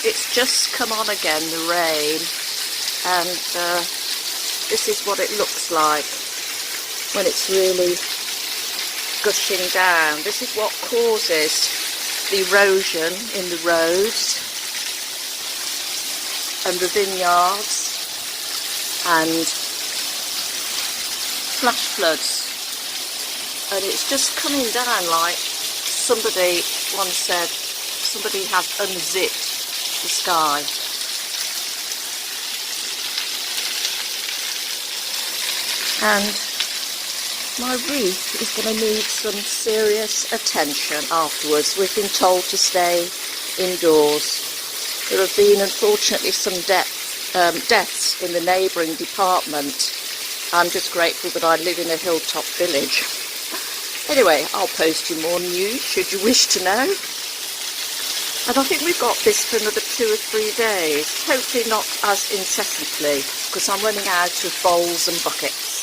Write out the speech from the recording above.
it's just come on again, the rain, and this is what it looks like when it's really gushing down. This is what causes the erosion in the roads and the vineyards and flash floods. And it's just coming down like somebody once said, somebody has unzipped the sky. And my wreath is going to need some serious attention afterwards. We've been told to stay indoors. There have been, unfortunately, some deaths in the neighbouring department. I'm just grateful that I live in a hilltop village. Anyway, I'll post you more news should you wish to know. And I think we've got this for another 2 or 3 days. Hopefully not as incessantly, because I'm running out of bowls and buckets.